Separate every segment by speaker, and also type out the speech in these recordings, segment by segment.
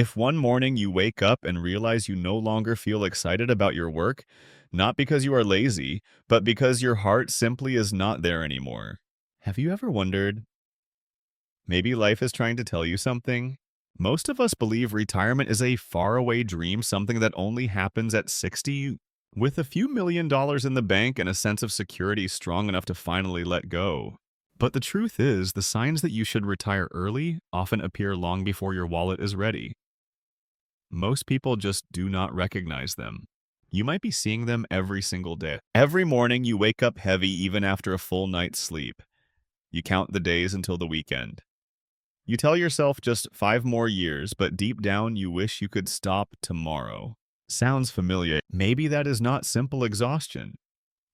Speaker 1: If one morning you wake up and realize you no longer feel excited about your work, not because you are lazy, but because your heart simply is not there anymore. Have you ever wondered, maybe life is trying to tell you something? Most of us believe retirement is a faraway dream, something that only happens at 60, with a few $1 million in the bank and a sense of security strong enough to finally let go. But the truth is, the signs that you should retire early often appear long before your wallet is ready. Most people just do not recognize them. You might be seeing them every single day. Every morning you wake up heavy even after a full night's sleep. You count the days until the weekend. You tell yourself just 5 more years, but deep down you wish you could stop tomorrow. Sounds familiar. Maybe that is not simple exhaustion.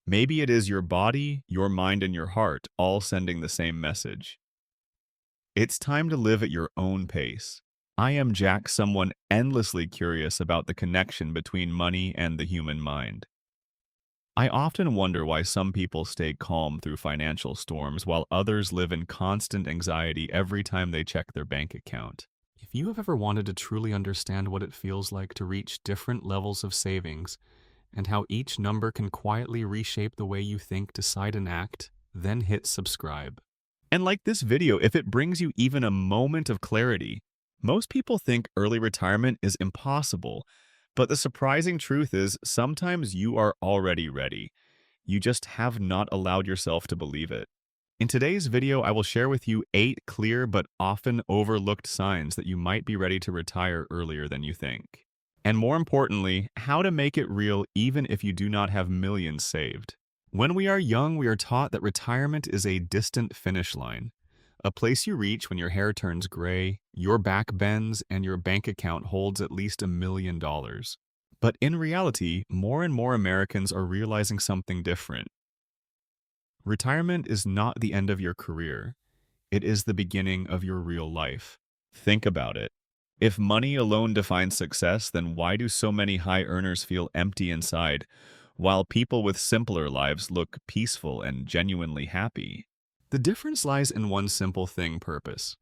Speaker 1: Maybe it is your body, your mind, and your heart all sending the same message. It's time to live at your own pace. I am Jack, someone endlessly curious about the connection between money and the human mind. I often wonder why some people stay calm through financial storms while others live in constant anxiety every time they check their bank account. If you have ever wanted to truly understand what it feels like to reach different levels of savings and how each number can quietly reshape the way you think, decide, and act, then hit subscribe. And like this video if it brings you even a moment of clarity. Most people think early retirement is impossible, but the surprising truth is sometimes you are already ready. You just have not allowed yourself to believe it. In today's video, I will share with you 8 clear but often overlooked signs that you might be ready to retire earlier than you think. And more importantly, how to make it real even if you do not have millions saved. When we are young, we are taught that retirement is a distant finish line. A place you reach when your hair turns gray, your back bends, and your bank account holds at least $1 million. But in reality, more and more Americans are realizing something different. Retirement is not the end of your career. It is the beginning of your real life. Think about it. If money alone defines success, then why do so many high earners feel empty inside, while people with simpler lives look peaceful and genuinely happy? The difference lies in one simple thing: purpose.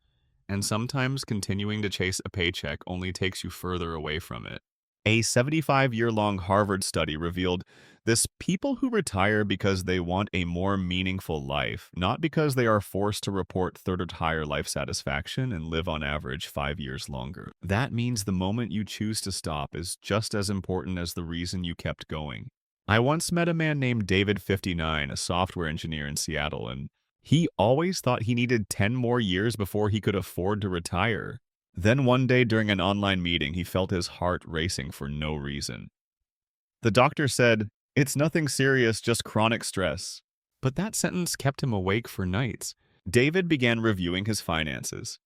Speaker 1: And sometimes continuing to chase a paycheck only takes you further away from it. A 75-year-long Harvard study revealed this: people who retire because they want a more meaningful life, not because they are forced to report third or higher life satisfaction and live on average 5 years longer. That means the moment you choose to stop is just as important as the reason you kept going. I once met a man named David, 59, a software engineer in Seattle, and he always thought he needed 10 more years before he could afford to retire. Then one day during an online meeting, he felt his heart racing for no reason. The doctor said, "It's nothing serious, just chronic stress." But that sentence kept him awake for nights. David began reviewing his finances.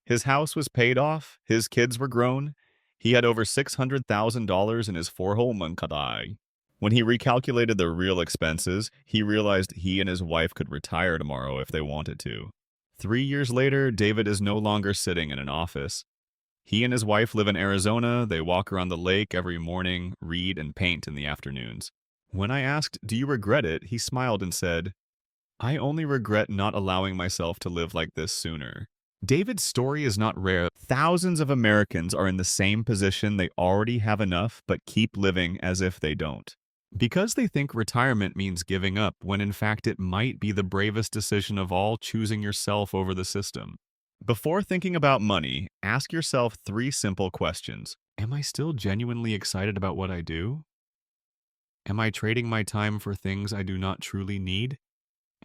Speaker 1: His house was paid off, his kids were grown, he had over $600,000 in his 401k. When he recalculated the real expenses, he realized he and his wife could retire tomorrow if they wanted to. 3 years later, David is no longer sitting in an office. He and his wife live in Arizona. They walk around the lake every morning, read, and paint in the afternoons. When I asked, "Do you regret it?" he smiled and said, "I only regret not allowing myself to live like this sooner." David's story is not rare. Thousands of Americans are in the same position. They already have enough, but keep living as if they don't. Because they think retirement means giving up, when in fact it might be the bravest decision of all, choosing yourself over the system. Before thinking about money, ask yourself 3 simple questions. Am I still genuinely excited about what I do? Am I trading my time for things I do not truly need?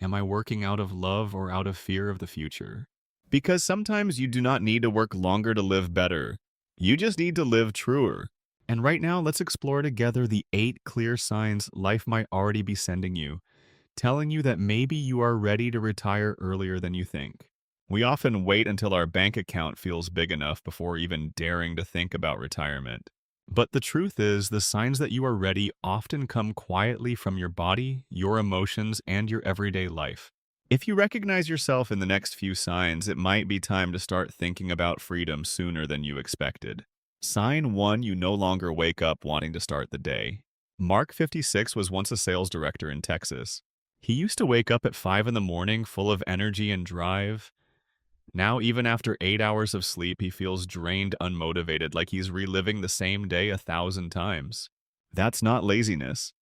Speaker 1: Am I working out of love or out of fear of the future? Because sometimes you do not need to work longer to live better. You just need to live truer. And right now, let's explore together the 8 clear signs life might already be sending you, telling you that maybe you are ready to retire earlier than you think. We often wait until our bank account feels big enough before even daring to think about retirement. But the truth is, the signs that you are ready often come quietly from your body, your emotions, and your everyday life. If you recognize yourself in the next few signs, it might be time to start thinking about freedom sooner than you expected. Sign 1: you no longer wake up wanting to start the day. Mark, 56, was once a sales director in Texas. He used to wake up at 5 in the morning full of energy and drive. Now, even after 8 hours of sleep, he feels drained, unmotivated, like he's reliving the same day 1,000 times. That's not laziness.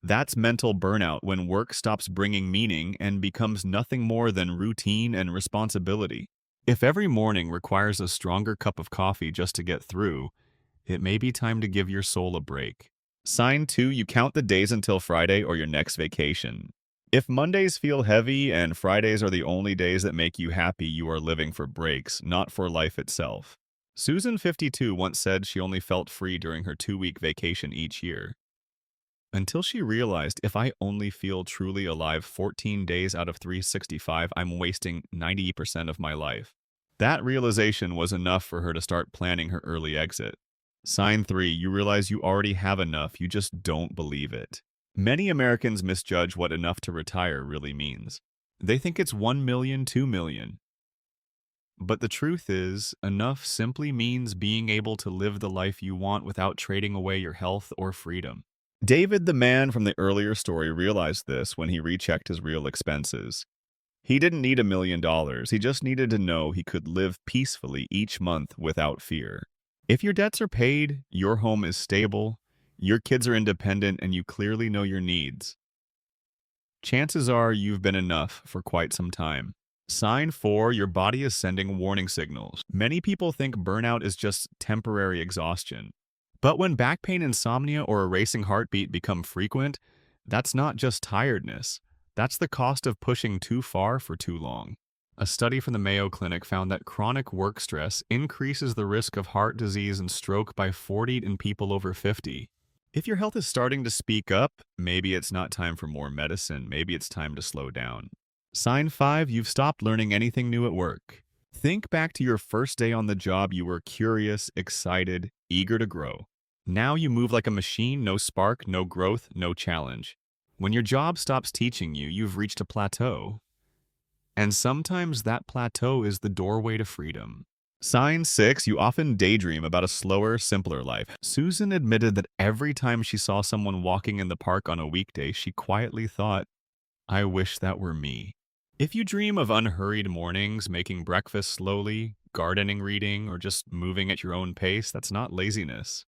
Speaker 1: That's mental burnout when work stops bringing meaning and becomes nothing more than routine and responsibility. If every morning requires a stronger cup of coffee just to get through, it may be time to give your soul a break. Sign 2, you count the days until Friday or your next vacation. If Mondays feel heavy and Fridays are the only days that make you happy, you are living for breaks, not for life itself. Susan, 52, once said she only felt free during her 2-week vacation each year. Until she realized if I only feel truly alive 14 days out of 365, I'm wasting 90% of my life. That realization was enough for her to start planning her early exit. Sign 3, you realize you already have enough, you just don't believe it. Many Americans misjudge what enough to retire really means. They think it's 1 million, 2 million. But the truth is, enough simply means being able to live the life you want without trading away your health or freedom. David, the man from the earlier story, realized this when he rechecked his real expenses. He didn't need $1 million, he just needed to know he could live peacefully each month without fear. If your debts are paid, your home is stable, your kids are independent, and you clearly know your needs, chances are you've been enough for quite some time. Sign 4, your body is sending warning signals. Many people think burnout is just temporary exhaustion. But when back pain, insomnia, or a racing heartbeat become frequent, that's not just tiredness. That's the cost of pushing too far for too long. A study from the Mayo Clinic found that chronic work stress increases the risk of heart disease and stroke by 40 in people over 50. If your health is starting to speak up, maybe it's not time for more medicine, maybe it's time to slow down. Sign 5, you've stopped learning anything new at work. Think back to your first day on the job. You were curious, excited, eager to grow. Now you move like a machine, no spark, no growth, no challenge. When your job stops teaching you, you've reached a plateau. And sometimes that plateau is the doorway to freedom. Sign 6, you often daydream about a slower, simpler life. Susan admitted that every time she saw someone walking in the park on a weekday, she quietly thought, I wish that were me. If you dream of unhurried mornings, making breakfast slowly, gardening, reading, or just moving at your own pace, that's not laziness.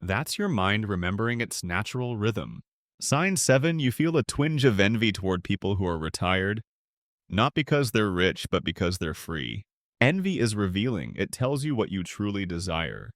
Speaker 1: That's your mind remembering its natural rhythm. Sign 7, you feel a twinge of envy toward people who are retired, not because they're rich, but because they're free. Envy is revealing. It tells you what you truly desire.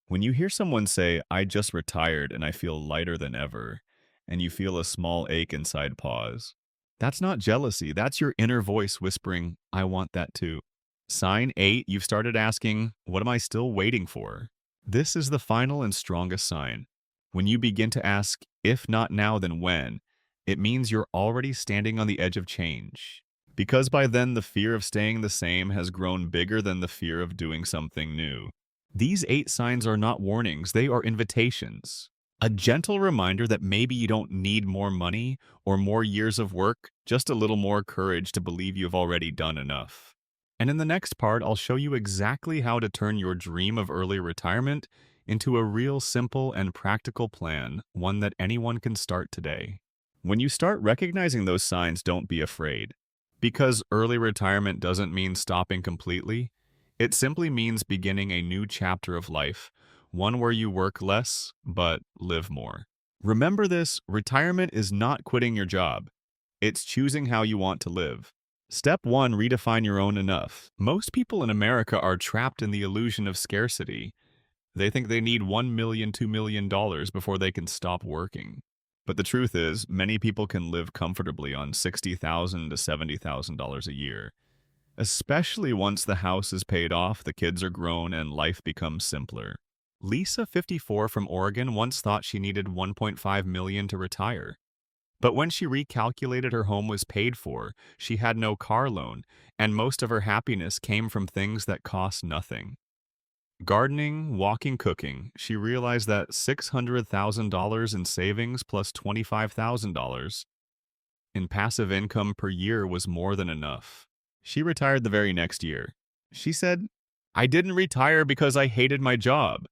Speaker 1: When you hear someone say, I just retired and I feel lighter than ever, and you feel a small ache inside, pause. That's not jealousy. That's your inner voice whispering, I want that too. Sign 8, you've started asking, what am I still waiting for? This is the final and strongest sign. When you begin to ask, if not now, then when, it means you're already standing on the edge of change. Because by then, the fear of staying the same has grown bigger than the fear of doing something new. These 8 signs are not warnings, they are invitations. A gentle reminder that maybe you don't need more money or more years of work, just a little more courage to believe you've already done enough. And in the next part, I'll show you exactly how to turn your dream of early retirement into a real simple and practical plan, one that anyone can start today. When you start recognizing those signs, don't be afraid. Because early retirement doesn't mean stopping completely, it simply means beginning a new chapter of life, one where you work less, but live more. Remember this, retirement is not quitting your job. It's choosing how you want to live. Step 1, redefine your own enough. Most people in America are trapped in the illusion of scarcity. They think they need $1 million, $2 million before they can stop working. But the truth is, many people can live comfortably on $60,000 to $70,000 a year. Especially once the house is paid off, the kids are grown, and life becomes simpler. Lisa, 54, from Oregon, once thought she needed $1.5 million to retire. But when she recalculated, her home was paid for, she had no car loan, and most of her happiness came from things that cost nothing. Gardening, walking, cooking, she realized that $600,000 in savings plus $25,000 in passive income per year was more than enough. She retired the very next year. She said, I didn't retire because I hated my job.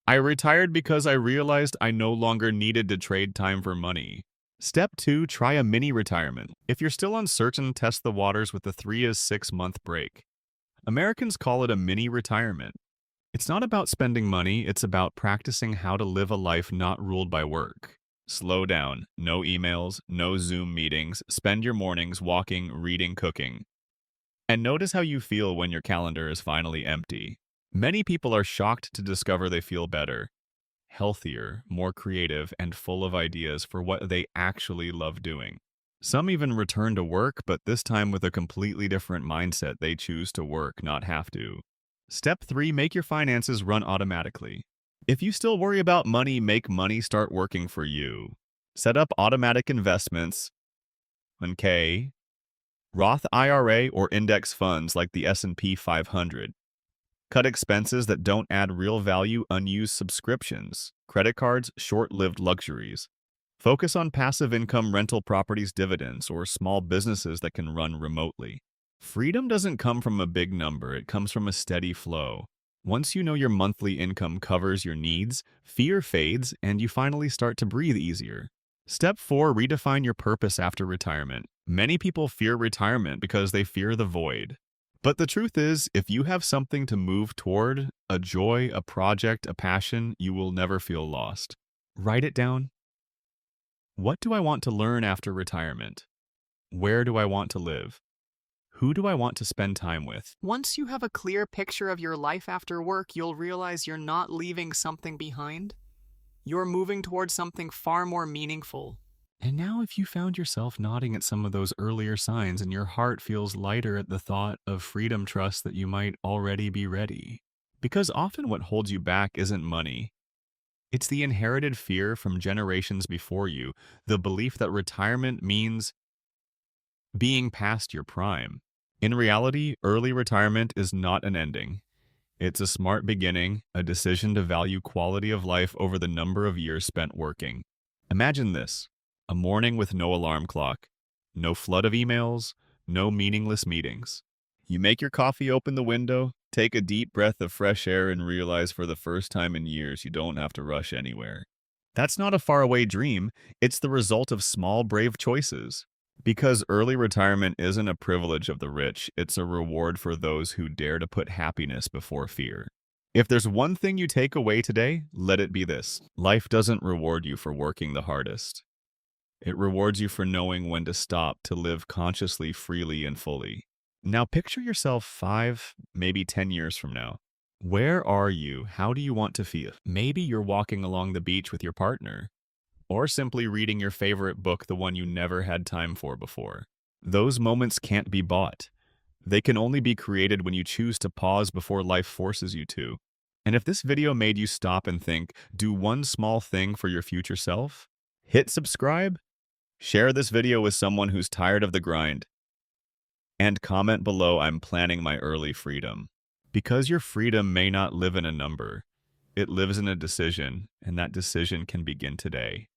Speaker 1: I retired because I realized I no longer needed to trade time for money. Step 2, try a mini retirement. If you're still uncertain, test the waters with the 3 to 6 month break. Americans call it a mini retirement. It's not about spending money, it's about practicing how to live a life not ruled by work. Slow down, no emails, no Zoom meetings, spend your mornings walking, reading, cooking. And notice how you feel when your calendar is finally empty. Many people are shocked to discover they feel better, healthier, more creative, and full of ideas for what they actually love doing. Some even return to work, but this time with a completely different mindset. They choose to work, not have to. Step 3, make your finances run automatically. If you still worry about money, make money start working for you. Set up automatic investments, 1K, Roth IRA, or index funds like the S&P 500. Cut expenses that don't add real value, unused subscriptions, credit cards, short-lived luxuries. Focus on passive income, rental properties, dividends, or small businesses that can run remotely. Freedom doesn't come from a big number, it comes from a steady flow. Once you know your monthly income covers your needs, fear fades, and you finally start to breathe easier. Step 4, redefine your purpose after retirement. Many people fear retirement because they fear the void. But the truth is, if you have something to move toward, a joy, a project, a passion, you will never feel lost. Write it down. What do I want to learn after retirement? Where do I want to live? Who do I want to spend time with? Once you have a clear picture of your life after work, you'll realize you're not leaving something behind. You're moving towards something far more meaningful. And now if you found yourself nodding at some of those earlier signs and your heart feels lighter at the thought of freedom, trust that you might already be ready. Because often what holds you back isn't money. It's the inherited fear from generations before you, the belief that retirement means being past your prime. In reality, early retirement is not an ending. It's a smart beginning, a decision to value quality of life over the number of years spent working. Imagine this, a morning with no alarm clock, no flood of emails, no meaningless meetings. You make your coffee, open the window, take a deep breath of fresh air, and realize for the first time in years you don't have to rush anywhere. That's not a faraway dream, it's the result of small, brave choices. Because early retirement isn't a privilege of the rich, it's a reward for those who dare to put happiness before fear. If there's one thing you take away today, let it be this. Life doesn't reward you for working the hardest. It rewards you for knowing when to stop to live consciously, freely, and fully. Now picture yourself 5, maybe 10 years from now. Where are you? How do you want to feel? Maybe you're walking along the beach with your partner, or simply reading your favorite book, the one you never had time for before. Those moments can't be bought. They can only be created when you choose to pause before life forces you to. And if this video made you stop and think, do one small thing for your future self, hit subscribe, share this video with someone who's tired of the grind, and comment below, I'm planning my early freedom. Because your freedom may not live in a number, it lives in a decision, and that decision can begin today.